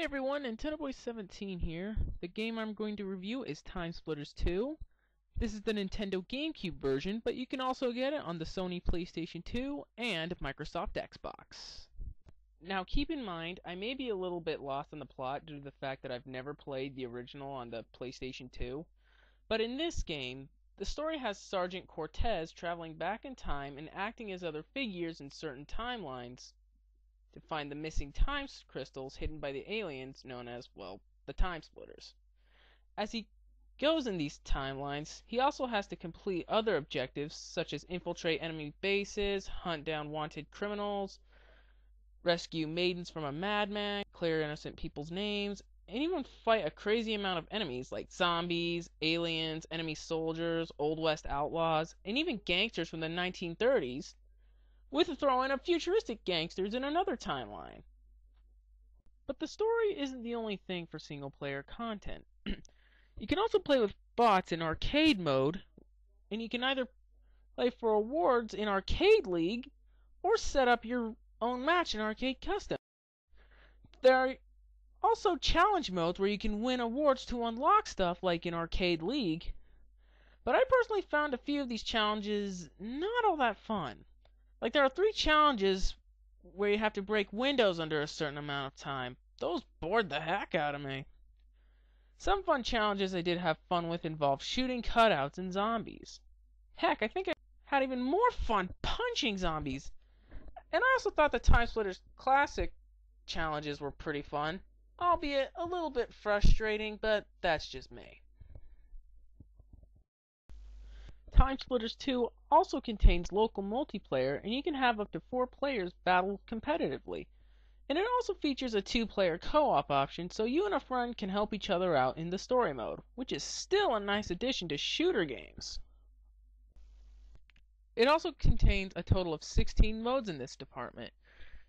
Hey everyone, nintendoboy17 here. The game I'm going to review is TimeSplitters 2. This is the Nintendo Gamecube version, but you can also get it on the Sony PlayStation 2 and Microsoft Xbox. Now keep in mind, I may be a little bit lost in the plot due to the fact that I've never played the original on the PlayStation 2. But in this game, the story has Sergeant Cortez traveling back in time and acting as other figures in certain timelines to find the missing time crystals hidden by the aliens known as, well, the TimeSplitters. As he goes in these timelines, he also has to complete other objectives such as infiltrate enemy bases, hunt down wanted criminals, rescue maidens from a madman, clear innocent people's names, and even fight a crazy amount of enemies like zombies, aliens, enemy soldiers, Old West outlaws, and even gangsters from the 1930s, with a throw in of futuristic gangsters in another timeline. But the story isn't the only thing for single player content. You can also play with bots in arcade mode, and you can either play for awards in Arcade League or set up your own match in Arcade Custom. There are also challenge modes where you can win awards to unlock stuff like in Arcade League, but I personally found a few of these challenges not all that fun. Like, there are 3 challenges where you have to break windows under a certain amount of time. Those bored the heck out of me. Some fun challenges I did have fun with involved shooting cutouts and zombies. Heck, I think I had even more fun punching zombies. And I also thought the TimeSplitters Classic challenges were pretty fun, albeit a little bit frustrating, but that's just me. TimeSplitters 2 also contains local multiplayer, and you can have up to 4 players battle competitively. And it also features a 2-player co-op option, so you and a friend can help each other out in the story mode, which is still a nice addition to shooter games. It also contains a total of 16 modes in this department.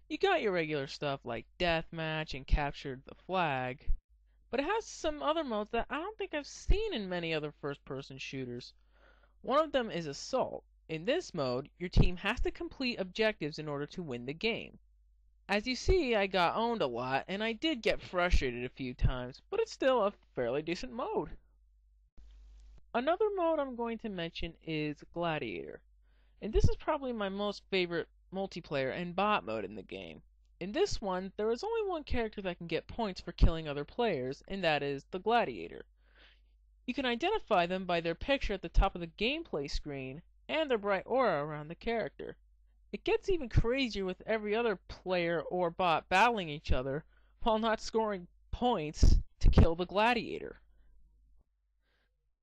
You got your regular stuff like Deathmatch and Capture the Flag, but it has some other modes that I don't think I've seen in many other first-person shooters. One of them is Assault. In this mode, your team has to complete objectives in order to win the game. As you see, I got owned a lot, and I did get frustrated a few times, but it's still a fairly decent mode. Another mode I'm going to mention is Gladiator, and this is probably my most favorite multiplayer and bot mode in the game. In this one, there is only one character that can get points for killing other players, and that is the Gladiator. You can identify them by their picture at the top of the gameplay screen and their bright aura around the character. It gets even crazier with every other player or bot battling each other while not scoring points to kill the Gladiator.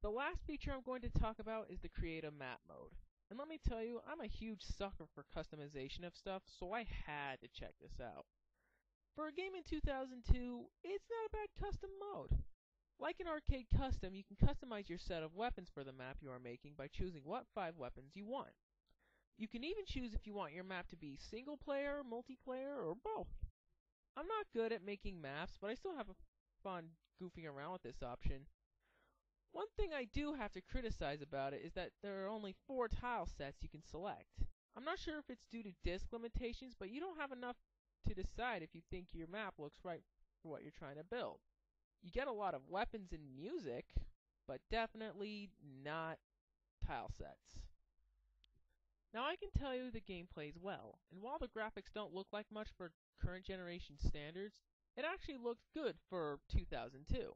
The last feature I'm going to talk about is the Create a Map mode. And let me tell you, I'm a huge sucker for customization of stuff, so I had to check this out. For a game in 2002, it's not a bad custom mode. Like in Arcade Custom, you can customize your set of weapons for the map you are making by choosing what 5 weapons you want. You can even choose if you want your map to be single player, multiplayer, or both. I'm not good at making maps, but I still have fun goofing around with this option. One thing I do have to criticize about it is that there are only 4 tile sets you can select. I'm not sure if it's due to disk limitations, but you don't have enough to decide if you think your map looks right for what you're trying to build. You get a lot of weapons and music, but definitely not tile sets. Now I can tell you the game plays well, and while the graphics don't look like much for current generation standards, it actually looks good for 2002.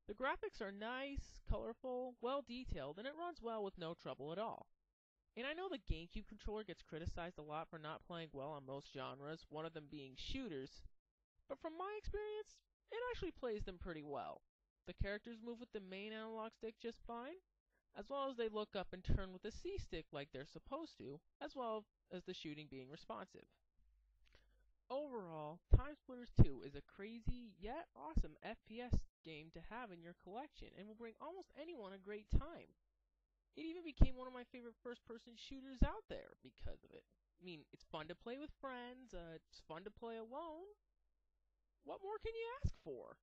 The graphics are nice, colorful, well detailed, and it runs well with no trouble at all. And I know the Gamecube controller gets criticized a lot for not playing well on most genres, one of them being shooters, but from my experience, it actually plays them pretty well. The characters move with the main analog stick just fine, as well as they look up and turn with the C stick like they're supposed to, as well as the shooting being responsive. Overall, TimeSplitters 2 is a crazy yet awesome FPS game to have in your collection and will bring almost anyone a great time. It even became one of my favorite first-person shooters out there because of it. I mean, it's fun to play with friends, it's fun to play alone. What more can you ask for?